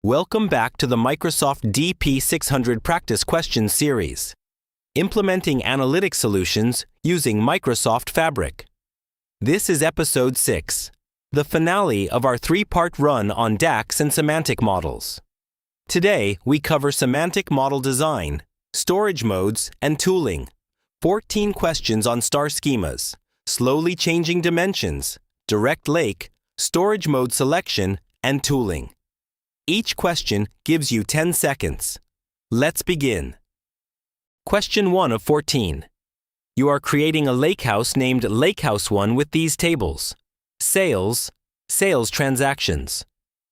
Welcome back to the Microsoft DP-600 practice questions series. Implementing analytic solutions using Microsoft Fabric. This is episode 6, the finale of our 3-part run on DAX and semantic models. Today, we cover semantic model design, storage modes, and tooling. 14 questions on star schemas, slowly changing dimensions, direct lake, storage mode selection, and tooling. Each question gives you 10 seconds. Let's begin. Question 1 of 14. You are creating a lakehouse named Lakehouse1 with these tables: sales, sales transactions;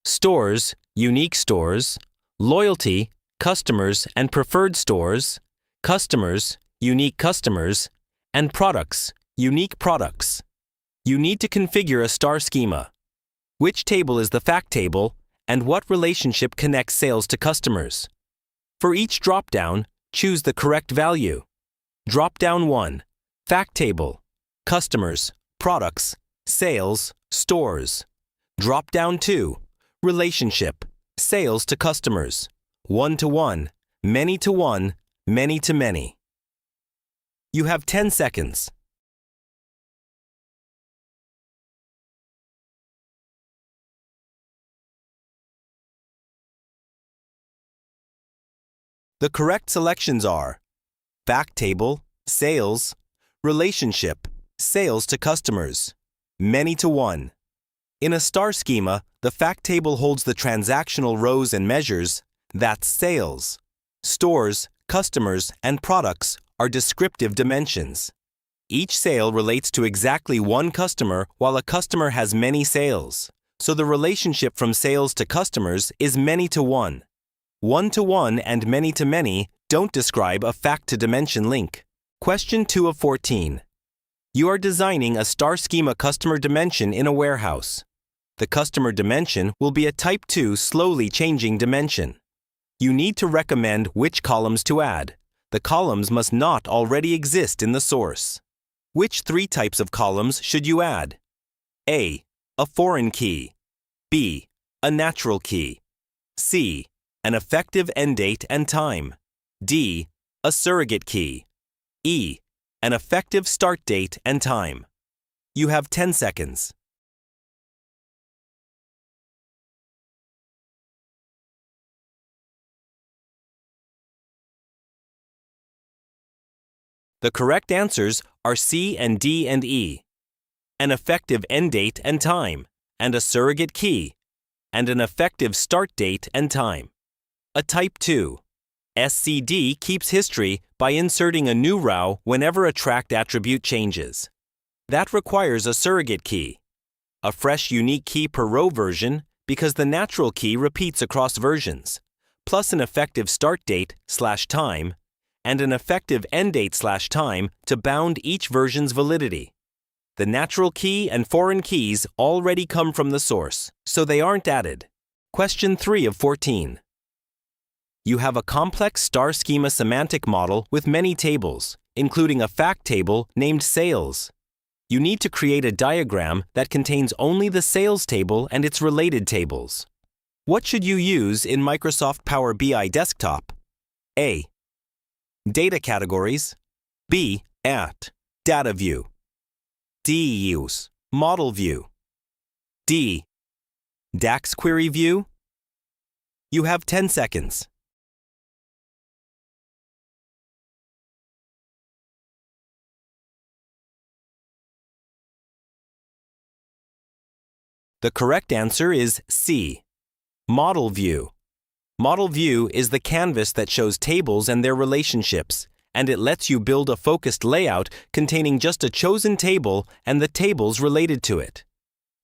stores, unique stores; loyalty, customers and preferred stores; customers, unique customers; and products, unique products. You need to configure a star schema. Which table is the fact table, and what relationship connects sales to customers? For each drop-down, choose the correct value. Drop-down 1, fact table, customers, products, sales, stores. Drop-down 2, relationship, sales to customers, one-to-one, many-to-one, many-to-many. You have 10 seconds. The correct selections are fact table, sales; relationship, sales to customers; many-to-one. In a star schema, the fact table holds the transactional rows and measures, that's sales. Stores, customers, and products are descriptive dimensions. Each sale relates to exactly one customer while a customer has many sales, so the relationship from sales to customers is many-to-one. One-to-one and many-to-many don't describe a fact-to-dimension link. Question 2 of 14. You are designing a star schema customer dimension in a warehouse. The customer dimension will be a type 2 slowly changing dimension. You need to recommend which columns to add. The columns must not already exist in the source. Which 3 types of columns should you add? A, a foreign key; B, a natural key; C, an effective end date and time; D, a surrogate key; E, an effective start date and time. You have 10 seconds. The correct answers are C and D and E. An effective end date and time, and a surrogate key, and an effective start date and time. A type 2. SCD keeps history by inserting a new row whenever a tracked attribute changes. That requires a surrogate key. A fresh unique key per row version because the natural key repeats across versions, plus an effective start date/time and an effective end date/time to bound each version's validity. The natural key and foreign keys already come from the source, so they aren't added. Question 3 of 14. You have a complex star schema semantic model with many tables, including a fact table named sales. You need to create a diagram that contains only the sales table and its related tables. What should you use in Microsoft Power BI Desktop? A, data categories; B, data view; D, use model view; D, DAX query view. You have 10 seconds. The correct answer is C, model view. Model view is the canvas that shows tables and their relationships, and it lets you build a focused layout containing just a chosen table and the tables related to it.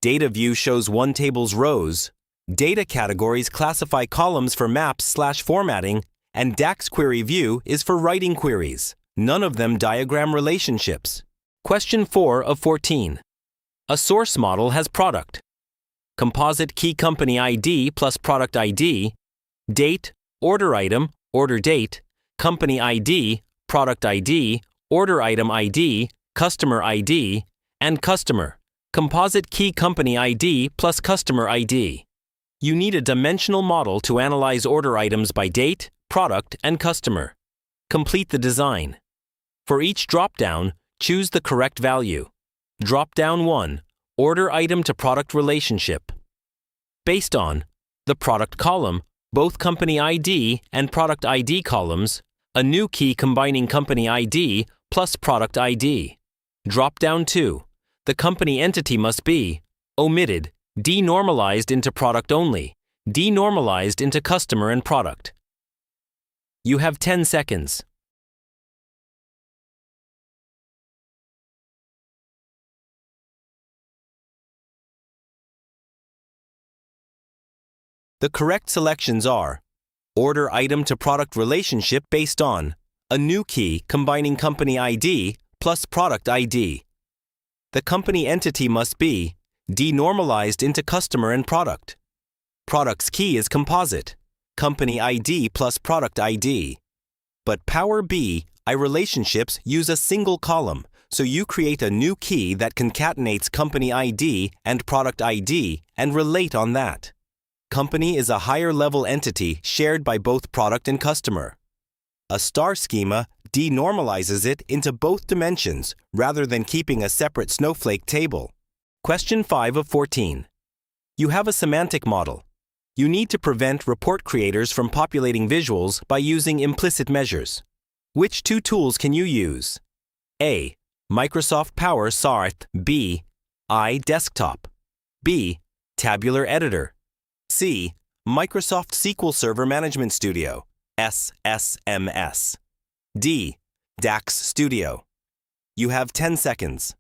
Data view shows one table's rows. Data categories classify columns for maps/formatting, and DAX query view is for writing queries. None of them diagram relationships. Question 4 of 14. A source model has product, composite key company ID plus product ID, date, order item, order date, company ID, product ID, order item ID, customer ID, and customer, composite key company ID plus customer ID. You need a dimensional model to analyze order items by date, product, and customer. Complete the design. For each drop-down, choose the correct value. Drop-down 1, order item to product relationship. Based on the product column, both company ID and product ID columns, a new key combining company ID plus product ID. Drop-down 2, the company entity must be omitted, denormalized into product only, denormalized into customer and product. You have 10 seconds. The correct selections are order item to product relationship based on a new key combining company ID plus product ID. The company entity must be denormalized into customer and product. Product's key is composite, company ID plus product ID. But Power BI relationships use a single column, so you create a new key that concatenates company ID and product ID and relate on that. Company is a higher-level entity shared by both product and customer. A star schema denormalizes it into both dimensions rather than keeping a separate snowflake table. Question 5 of 14. You have a semantic model. You need to prevent report creators from populating visuals by using implicit measures. Which two tools can you use? A. Microsoft Power Sarth BI Desktop. B. Tabular Editor. C. Microsoft SQL Server Management Studio SSMS. D. DAX Studio. You have 10 seconds.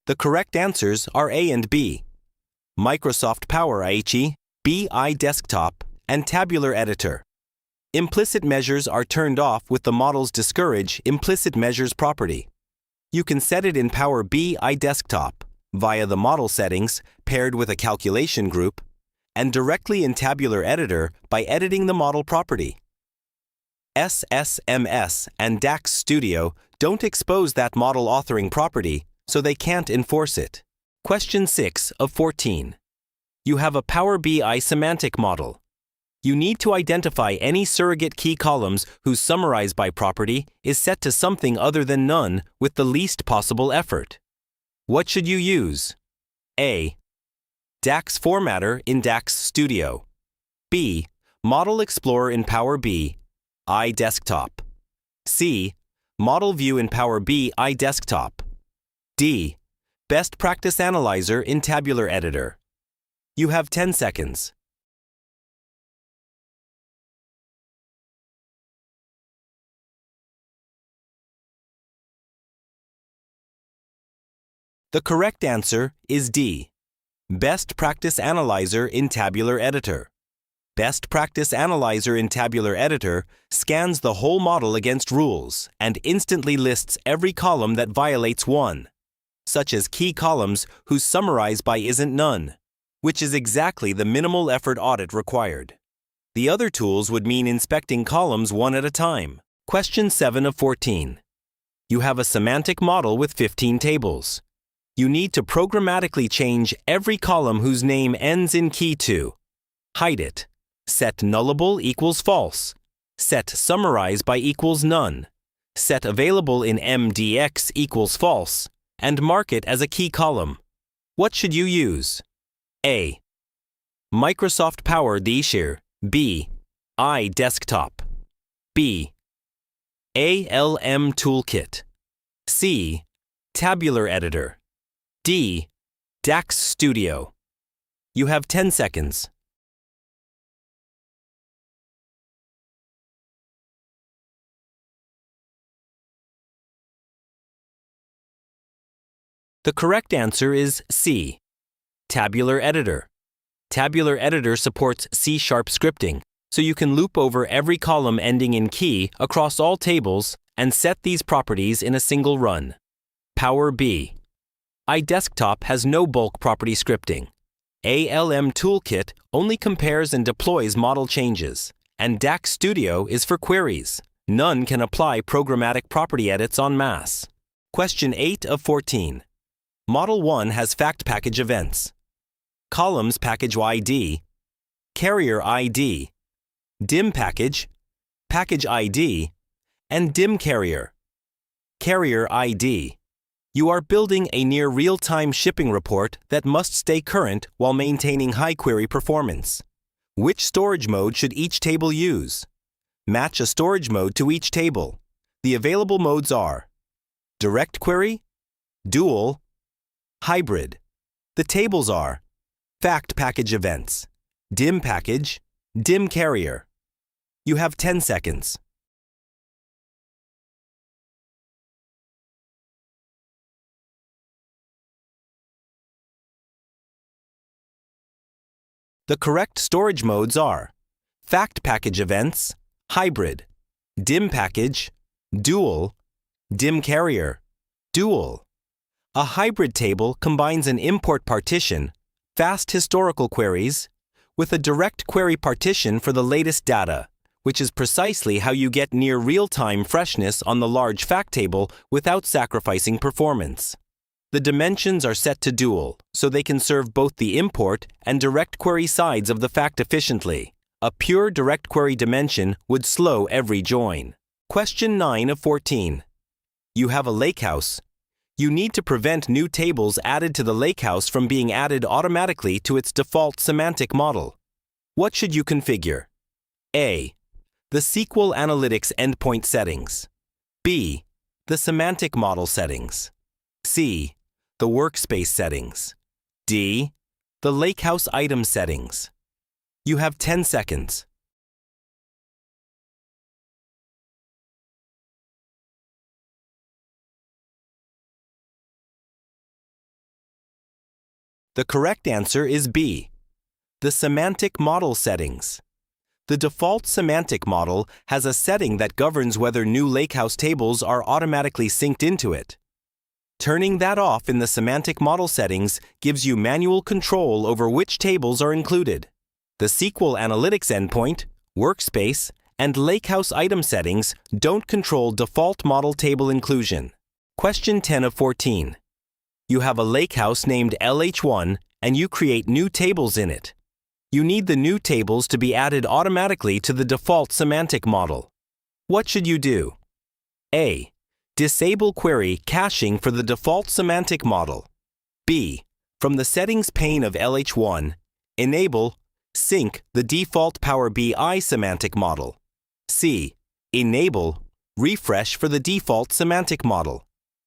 The correct answers are A and B. Microsoft Power BI Desktop and Tabular Editor. Implicit measures are turned off with the model's discourage implicit measures property. You can set it in Power BI Desktop via the model settings paired with a calculation group and directly in Tabular Editor by editing the model property. SSMS and DAX Studio don't expose that model authoring property, so they can't enforce it. Question 6 of 14. You have a Power BI semantic model. You need to identify any surrogate key columns whose summarize by property is set to something other than none with the least possible effort. What should you use? A. DAX Formatter in DAX Studio. B. Model Explorer in Power BI Desktop. C. Model View in Power BI Desktop. D. Best Practice Analyzer in Tabular Editor. You have 10 seconds. The correct answer is D. Best Practice Analyzer in Tabular Editor. Best Practice Analyzer in Tabular Editor scans the whole model against rules and instantly lists every column that violates one, such as key columns whose summarize by isn't none, which is exactly the minimal effort audit required. The other tools would mean inspecting columns one at a time. Question 7 of 14. You have a semantic model with 15 tables. You need to programmatically change every column whose name ends in key to hide it, set nullable equals false, set summarize by equals none, set available in MDX equals false, and mark it as a key column. What should you use? A. Microsoft Power BI Desktop. B. ALM Toolkit. C. Tabular Editor. D. DAX Studio. You have 10 seconds. The correct answer is C. Tabular Editor. Tabular Editor supports C# scripting, so you can loop over every column ending in key across all tables and set these properties in a single run. Power BI Desktop has no bulk property scripting. ALM Toolkit only compares and deploys model changes, and DAX Studio is for queries. None can apply programmatic property edits en masse. Question 8 of 14. Model 1 has fact package events. Columns package ID, carrier ID, dim package, package ID, and dim carrier. Carrier ID. You are building a near real-time shipping report that must stay current while maintaining high query performance. Which storage mode should each table use? Match a storage mode to each table. The available modes are direct query, dual, hybrid. The tables are fact package events, dim package, dim carrier. You have 10 seconds. The correct storage modes are fact package events, hybrid, dim package, dual, dim carrier, dual. A hybrid table combines an import partition, fast historical queries, with a direct query partition for the latest data, which is precisely how you get near real-time freshness on the large fact table without sacrificing performance. The dimensions are set to dual, so they can serve both the import and direct query sides of the fact efficiently. A pure direct query dimension would slow every join. Question 9 of 14. You have a lakehouse. You need to prevent new tables added to the lakehouse from being added automatically to its default semantic model. What should you configure? A. The SQL Analytics endpoint settings. B. The semantic model settings. C. The workspace settings. D. The lakehouse item settings. You have 10 seconds. The correct answer is B. The semantic model settings. The default semantic model has a setting that governs whether new lakehouse tables are automatically synced into it. Turning that off in the semantic model settings gives you manual control over which tables are included. The SQL Analytics endpoint, workspace, and lakehouse item settings don't control default model table inclusion. Question 10 of 14. You have a lakehouse named LH1 and you create new tables in it. You need the new tables to be added automatically to the default semantic model. What should you do? A. Disable query caching for the default semantic model. B. From the settings pane of LH1, enable sync the default Power BI semantic model. C. Enable refresh for the default semantic model.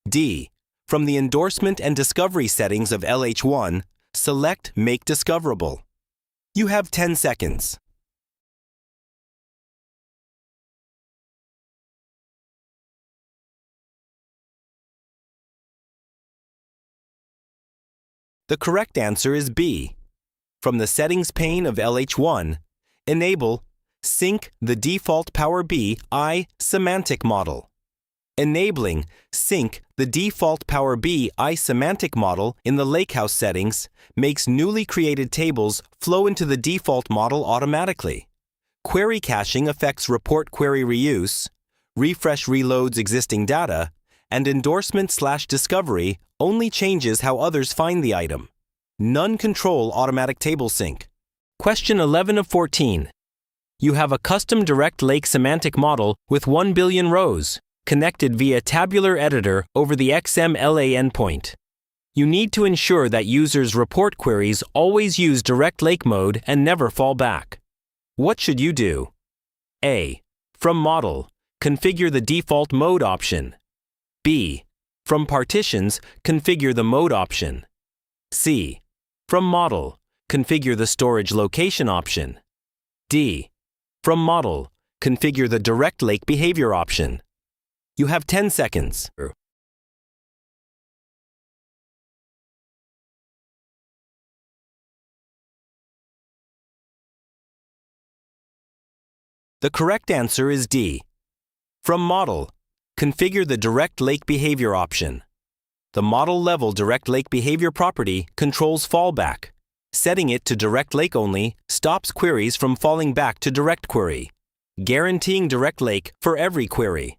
D. From the endorsement and discovery settings of LH1, select Make Discoverable. You have 10 seconds. The correct answer is B. From the settings pane of LH1, enable Sync the default Power BI semantic model. Enabling Sync the default Power BI semantic model in the lakehouse settings makes newly created tables flow into the default model automatically. Query caching affects report query reuse, refresh reloads existing data, and endorsement/discovery only changes how others find the item. None control automatic table sync. Question 11 of 14. You have a custom direct lake semantic model with 1 billion rows, connected via tabular editor over the XMLA endpoint. You need to ensure that users' report queries always use direct lake mode and never fall back. What should you do? A. From model, configure the default mode option. B. From partitions, configure the mode option. C. From model, configure the storage location option. D. From model, configure the direct lake behavior option. You have 10 seconds. The correct answer is D. From model, configure the direct lake behavior option. The model-level direct lake behavior property controls fallback. Setting it to direct lake only stops queries from falling back to direct query. guaranteeing direct lake for every query.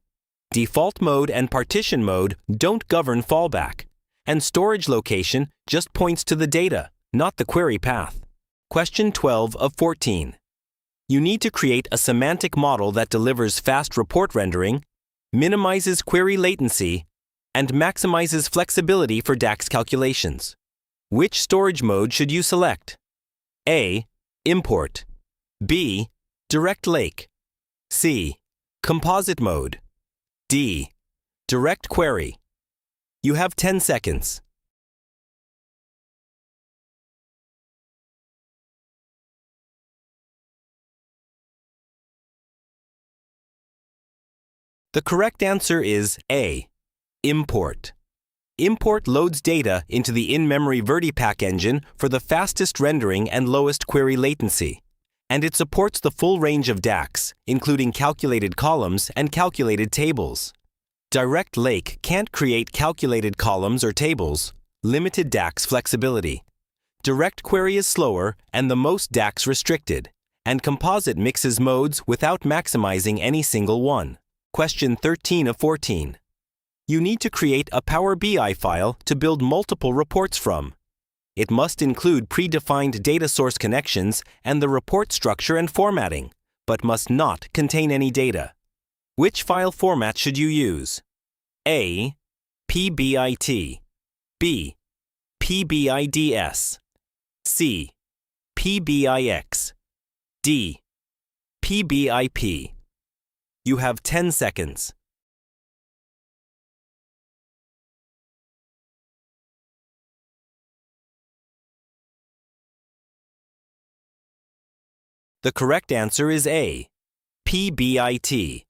Default mode and partition mode don't govern fallback, and storage location just points to the data, not the query path. Question 12 of 14. You need to create a semantic model that delivers fast report rendering, minimizes query latency, and maximizes flexibility for DAX calculations. Which storage mode should you select? A. Import. B. Direct lake. C. Composite mode. D. Direct query. You have 10 seconds. The correct answer is A. Import. Import loads data into the in-memory VertiPack engine for the fastest rendering and lowest query latency, and it supports the full range of DAX, including calculated columns and calculated tables. Direct Lake can't create calculated columns or tables, limited DAX flexibility. Direct query is slower and the most DAX restricted, and Composite mixes modes without maximizing any single one. Question 13 of 14. You need to create a Power BI file to build multiple reports from. It must include predefined data source connections and the report structure and formatting, but must not contain any data. Which file format should you use? A. PBIT. B. PBIDS. C. PBIX. D. PBIP. You have 10 seconds. The correct answer is A. PBIT.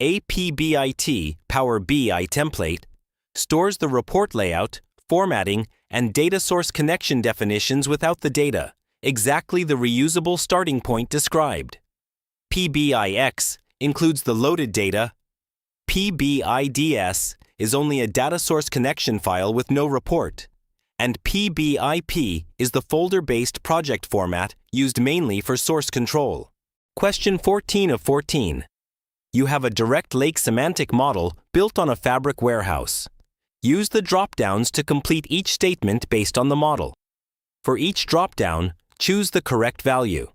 A PBIT Power BI template stores the report layout, formatting, and data source connection definitions without the data, exactly the reusable starting point described. PBIX includes the loaded data. PBIDS is only a data source connection file with no report. And PBIP is the folder-based project format used mainly for source control. Question 14 of 14. You have a direct lake semantic model built on a Fabric warehouse. Use the drop-downs to complete each statement based on the model. For each drop-down, choose the correct value.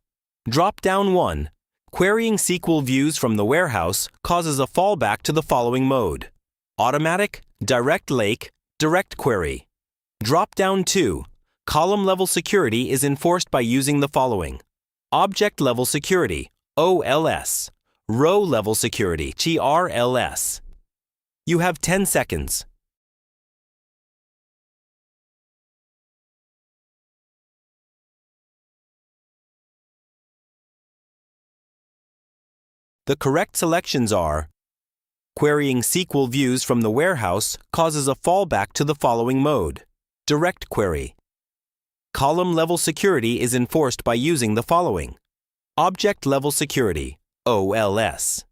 Drop-down 1. Querying SQL views from the warehouse causes a fallback to the following mode: automatic, direct lake, direct query. Drop-down 2. Column-level security is enforced by using the following: object-level security, OLS, row-level security, TRLS. You have 10 seconds. The correct selections are: querying SQL views from the warehouse causes a fallback to the following mode: direct query. Column-level security is enforced by using the following: object-level security, OLS.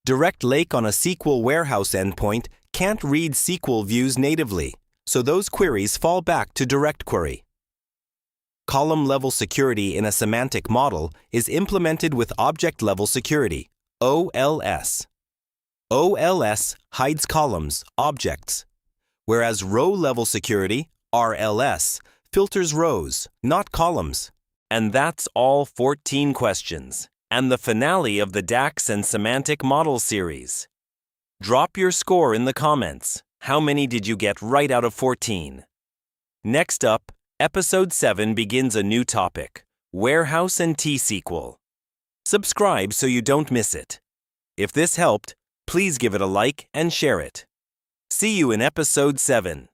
Direct lake on a SQL warehouse endpoint can't read SQL views natively, so those queries fall back to direct query. Column-level security in a semantic model is implemented with object-level security, OLS. OLS hides columns, objects, whereas row-level security, RLS, filters rows, not columns. And that's all 14 questions, and the finale of the DAX and Semantic Model series. Drop your score in the comments. How many did you get right out of 14? Next up, Episode 7 begins a new topic: Warehouse and T-SQL. Subscribe so you don't miss it. If this helped, please give it a like and share it. See you in Episode 7.